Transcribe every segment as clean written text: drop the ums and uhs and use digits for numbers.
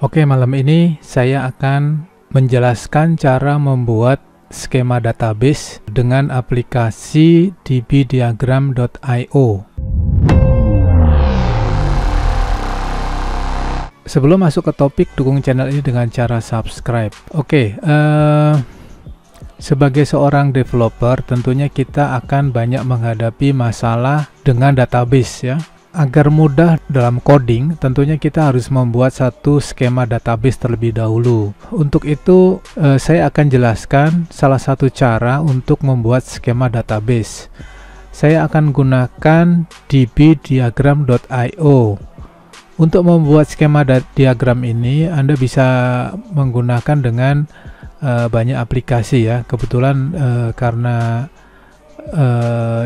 Oke, malam ini saya akan menjelaskan cara membuat skema database dengan aplikasi dbdiagram.io. Sebelum masuk ke topik, dukung channel ini dengan cara subscribe. Oke, sebagai seorang developer, tentunya kita akan banyak menghadapi masalah dengan database ya. Agar mudah dalam coding, tentunya kita harus membuat satu skema database terlebih dahulu. Untuk itu, saya akan jelaskan salah satu cara untuk membuat skema database. Saya akan gunakan dbdiagram.io. Untuk membuat skema diagram ini, Anda bisa menggunakan dengan banyak aplikasi ya. Kebetulan karena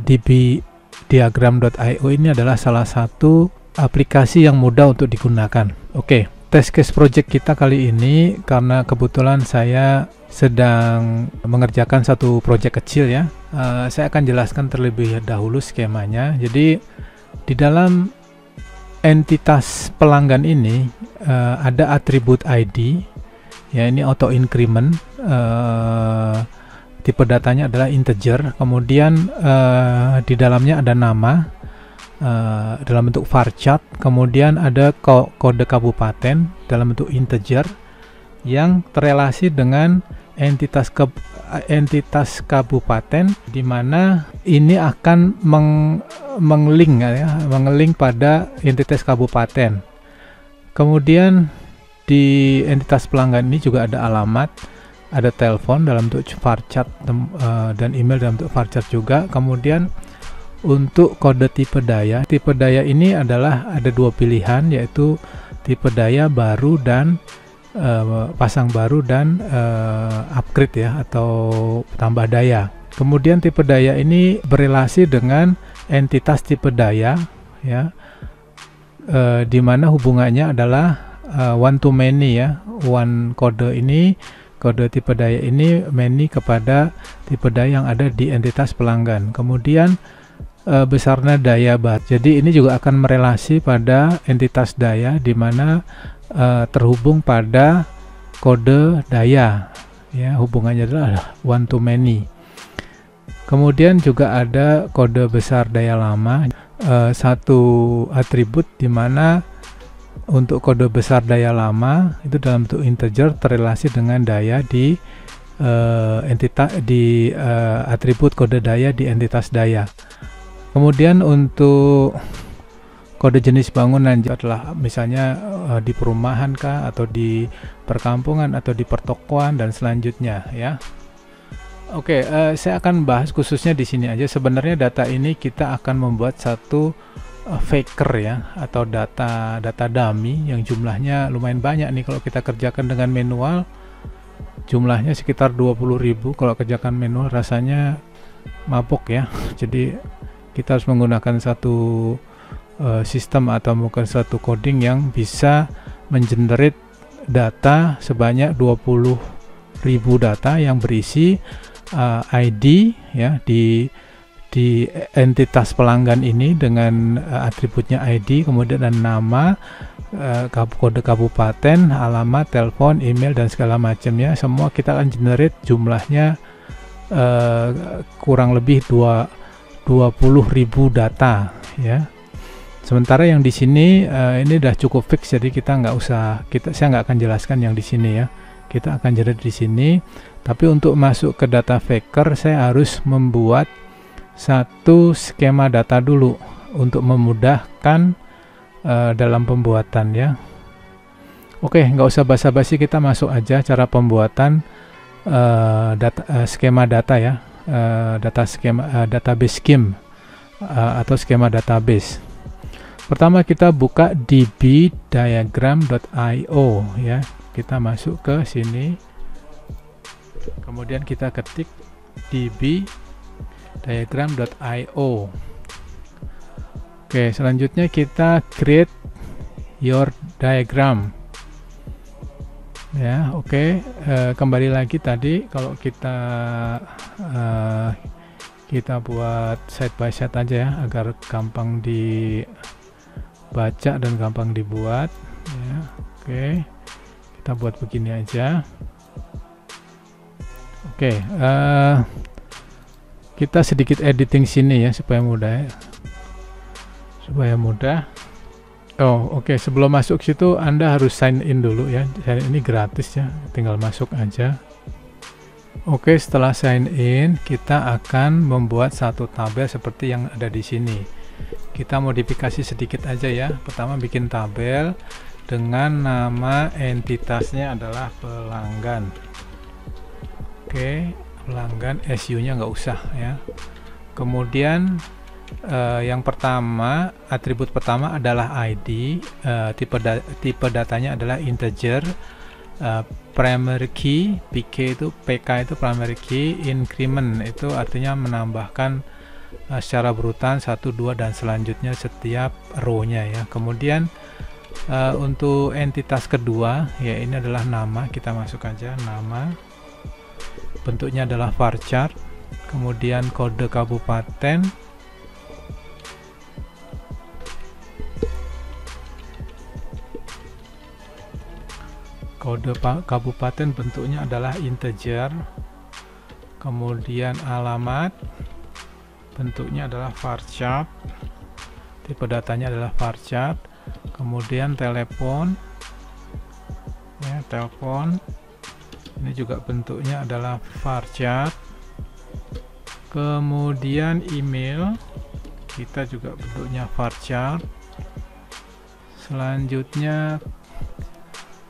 dbdiagram.io ini adalah salah satu aplikasi yang mudah untuk digunakan. Oke, test case project kita kali ini, karena kebetulan saya sedang mengerjakan satu project kecil ya, saya akan jelaskan terlebih dahulu skemanya. Jadi di dalam entitas pelanggan ini ada atribut ID ya, ini auto increment, tipe datanya adalah integer, kemudian di dalamnya ada nama dalam bentuk varchar, kemudian ada kode kabupaten dalam bentuk integer yang terrelasi dengan entitas kabupaten, di mana ini akan mengelink pada entitas kabupaten. Kemudian di entitas pelanggan ini juga ada alamat, ada telepon dalam bentuk varchar dan email dalam bentuk varchar juga. Kemudian untuk kode tipe daya ini adalah ada dua pilihan, yaitu tipe daya baru dan pasang baru dan upgrade ya, atau tambah daya. Kemudian tipe daya ini berelasi dengan entitas tipe daya ya, di mana hubungannya adalah one to many ya. One kode ini, kode tipe daya ini many kepada tipe daya yang ada di entitas pelanggan. Kemudian besarnya daya baru. Jadi ini juga akan merelasi pada entitas daya, di mana terhubung pada kode daya ya, hubungannya adalah one to many. Kemudian juga ada kode besar daya lama, satu atribut di mana untuk kode besar daya lama itu dalam bentuk integer terrelasi dengan daya di atribut kode daya di entitas daya. Kemudian untuk kode jenis bangunan adalah misalnya di perumahan kah, atau di perkampungan, atau di pertokoan, dan selanjutnya ya. Oke, saya akan bahas khususnya di sini aja. Sebenarnya data ini kita akan membuat satu faker ya, atau data dummy yang jumlahnya lumayan banyak nih. Kalau kita kerjakan dengan manual, jumlahnya sekitar 20.000. Kalau kerjakan manual rasanya mabok ya. Jadi kita harus menggunakan satu sistem atau mungkin satu coding yang bisa mengenerate data sebanyak 20.000 data yang berisi ID ya, di entitas pelanggan ini dengan atributnya ID, kemudian dan nama, kode kabupaten, alamat, telepon, email, dan segala macamnya. Semua kita akan generate jumlahnya kurang lebih 20.000 data ya. Sementara yang di sini ini udah cukup fix, jadi saya nggak akan jelaskan yang di sini ya. Kita akan generate di sini. Tapi untuk masuk ke data faker, saya harus membuat satu skema data dulu untuk memudahkan dalam pembuatan ya. Oke, nggak usah basa-basi, kita masuk aja cara pembuatan skema data ya. Database scheme atau skema database. Pertama kita buka dbdiagram.io ya. Kita masuk ke sini. Kemudian kita ketik dbdiagram.io. Oke, selanjutnya kita create your diagram. Ya, oke. Kembali lagi tadi, kalau kita buat side by side aja ya, agar gampang dibaca dan gampang dibuat ya. Oke. kita buat begini aja. Oke, kita sedikit editing sini ya supaya mudah ya. Oh, oke. Sebelum masuk situ Anda harus sign in dulu ya. Ini gratis ya, tinggal masuk aja. Oke, setelah sign in kita akan membuat satu tabel seperti yang ada di sini. Kita modifikasi sedikit aja ya. Pertama bikin tabel dengan nama entitasnya adalah pelanggan. Oke, pelanggan, SU-nya nggak usah ya. Kemudian yang pertama, atribut pertama adalah ID, tipe datanya adalah integer, primary key, PK itu primary key, increment itu artinya menambahkan secara berurutan 1, 2 dan selanjutnya setiap row-nya ya. Kemudian untuk entitas kedua ya, ini adalah nama, kita masuk aja nama, bentuknya adalah varchar, kemudian kode kabupaten, kabupaten bentuknya adalah integer, kemudian alamat bentuknya adalah varchar, tipe datanya adalah varchar, kemudian telepon ya, telepon ini juga bentuknya adalah varchar, kemudian email kita juga bentuknya varchar, selanjutnya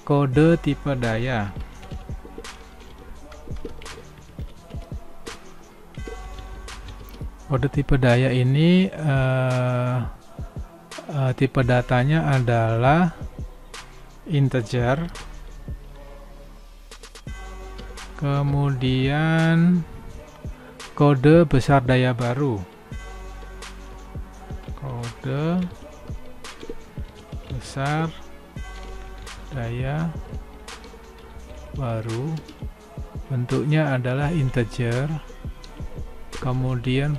kode tipe daya, kode tipe daya ini tipe datanya adalah integer, kemudian kode besar daya baru, kode besar daya baru bentuknya adalah integer, kemudian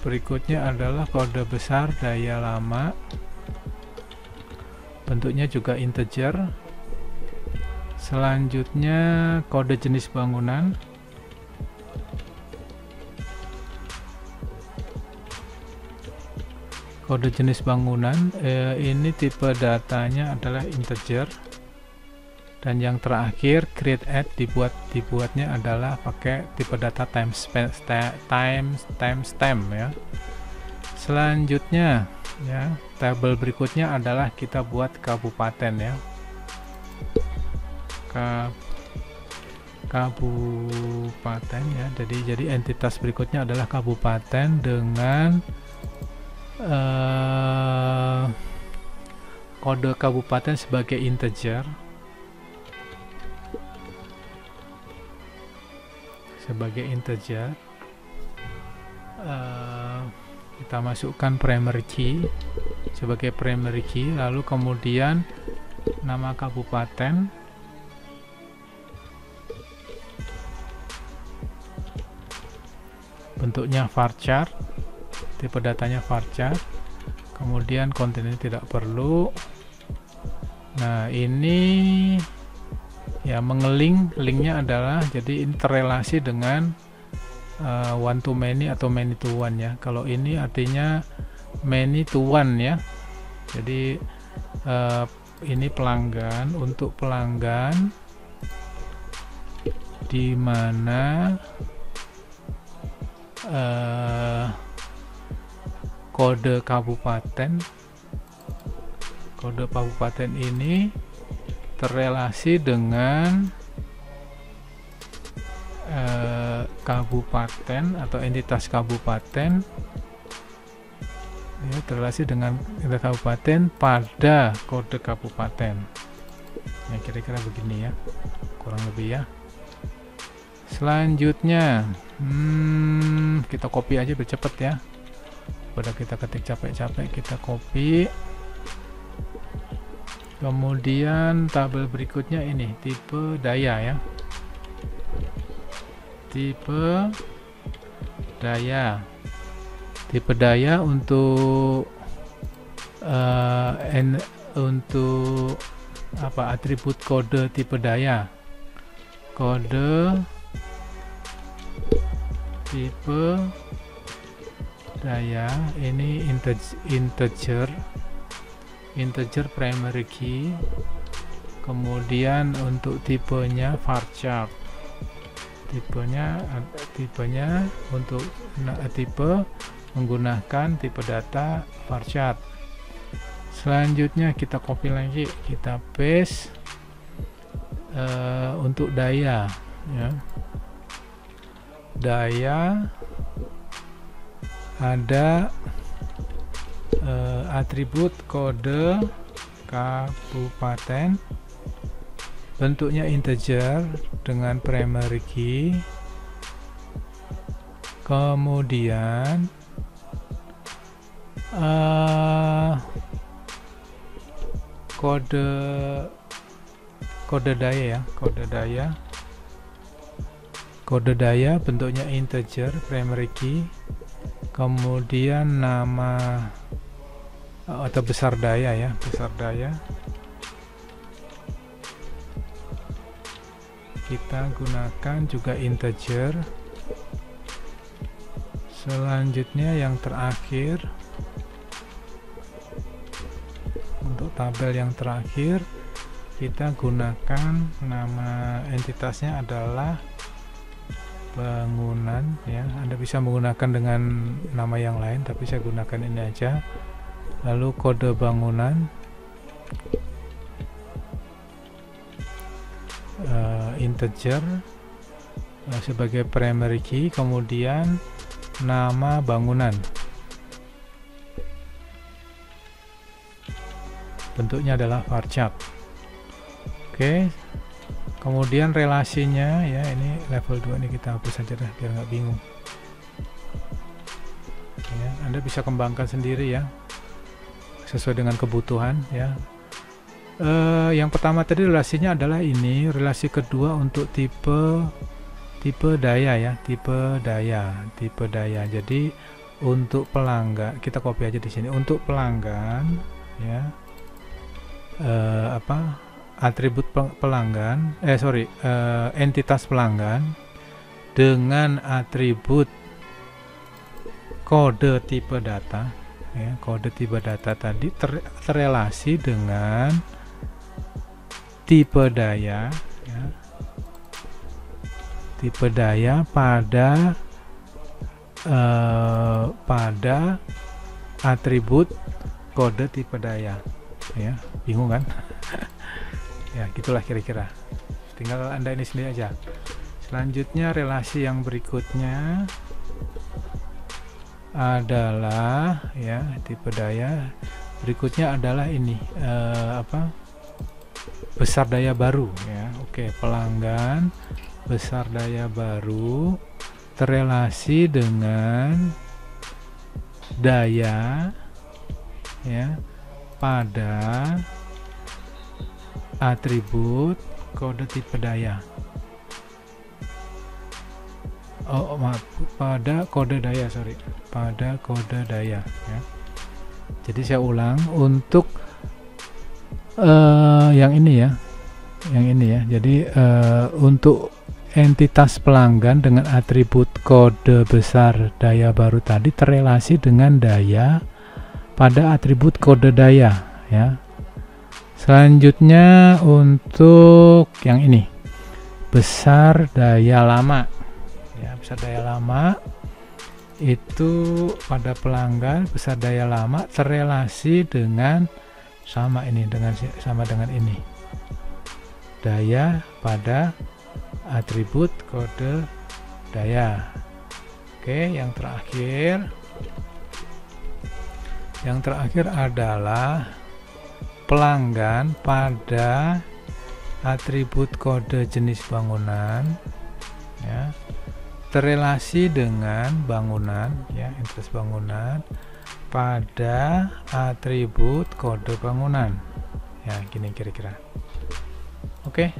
berikutnya adalah kode besar daya lama, bentuknya juga integer, selanjutnya kode jenis bangunan, kode jenis bangunan ini tipe datanya adalah integer, dan yang terakhir create add dibuatnya adalah pakai tipe data timestamp ya. Selanjutnya ya, tabel berikutnya adalah kita buat kabupaten ya, kabupaten ya. Jadi entitas berikutnya adalah kabupaten dengan kode kabupaten sebagai integer, kita masukkan primary key sebagai primary key, lalu kemudian nama kabupaten, bentuknya varchar, tipe datanya varchar, kemudian kontennya tidak perlu. Nah ini ya, linknya adalah, jadi ini terrelasi dengan one to many atau many to one ya. Kalau ini artinya many to one ya. Jadi ini pelanggan, untuk pelanggan di mana kode kabupaten ini terrelasi dengan kabupaten atau entitas kabupaten ya, terrelasi dengan entitas kabupaten pada kode kabupaten ya, kira-kira begini ya, kurang lebih ya. Selanjutnya kita copy aja biar cepet ya, pada kita ketik capek-capek, kita copy. Kemudian tabel berikutnya ini tipe daya ya, tipe daya untuk apa atribut kode tipe daya. Kode tipe daya ini integer primary key, kemudian untuk tipenya varchar, tipenya untuk tipe menggunakan tipe data varchar. Selanjutnya kita copy lagi, kita paste untuk daya ya. Daya ada atribut kode kabupaten, bentuknya integer dengan primary key, kemudian kode daya ya, kode daya bentuknya integer primary key, kemudian nama atau besar daya ya, besar daya kita gunakan juga integer. Selanjutnya yang terakhir, untuk tabel yang terakhir kita gunakan nama entitasnya adalah bangunan ya. Anda bisa menggunakan dengan nama yang lain, tapi saya gunakan ini aja. Lalu kode bangunan integer sebagai primary key, kemudian nama bangunan bentuknya adalah varchar. Oke, kemudian relasinya ya, ini level 2 ini kita hapus saja dah biar nggak bingung ya. Anda bisa kembangkan sendiri ya sesuai dengan kebutuhan ya. Yang pertama tadi relasinya adalah ini, relasi kedua untuk tipe daya ya, tipe daya. Jadi untuk pelanggan kita copy aja di sini. Untuk pelanggan ya, atribut pelanggan, entitas pelanggan dengan atribut kode tipe data ya, kode tipe data tadi terrelasi dengan tipe daya ya, tipe daya pada atribut kode tipe daya ya. Bingung kan? Ya gitulah kira-kira, tinggal Anda ini sendiri aja. Selanjutnya relasi yang berikutnya adalah ya tipe daya, berikutnya adalah ini besar daya baru ya. Oke, pelanggan besar daya baru terrelasi dengan daya ya pada atribut kode tipe daya. Pada kode daya, pada kode daya ya. Jadi saya ulang, untuk yang ini ya, jadi untuk entitas pelanggan dengan atribut kode besar daya baru tadi terrelasi dengan daya pada atribut kode daya ya. Selanjutnya untuk yang ini, besar daya lama ya, besar daya lama itu pada pelanggan besar daya lama terrelasi dengan sama dengan ini, daya pada atribut kode daya. Oke, yang terakhir adalah pelanggan pada atribut kode jenis bangunan ya, terrelasi dengan bangunan ya, entitas bangunan pada atribut kode bangunan ya, gini kira-kira. Oke.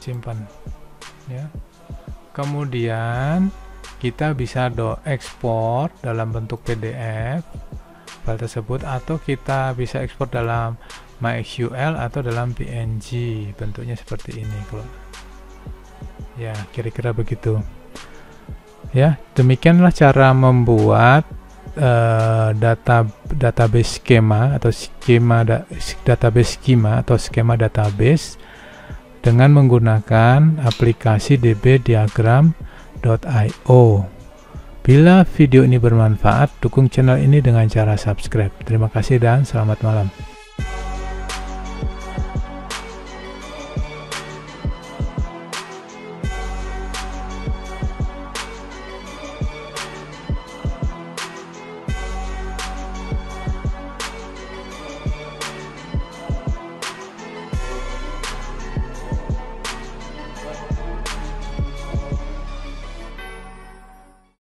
simpan ya. Kemudian kita bisa ekspor dalam bentuk PDF file tersebut, atau kita bisa ekspor dalam MySQL atau dalam PNG, bentuknya seperti ini kalau ya, kira-kira begitu ya. Demikianlah cara membuat database skema atau database skema atau skema database dengan menggunakan aplikasi dbdiagram.io. Bila video ini bermanfaat, dukung channel ini dengan cara subscribe. Terima kasih dan selamat malam.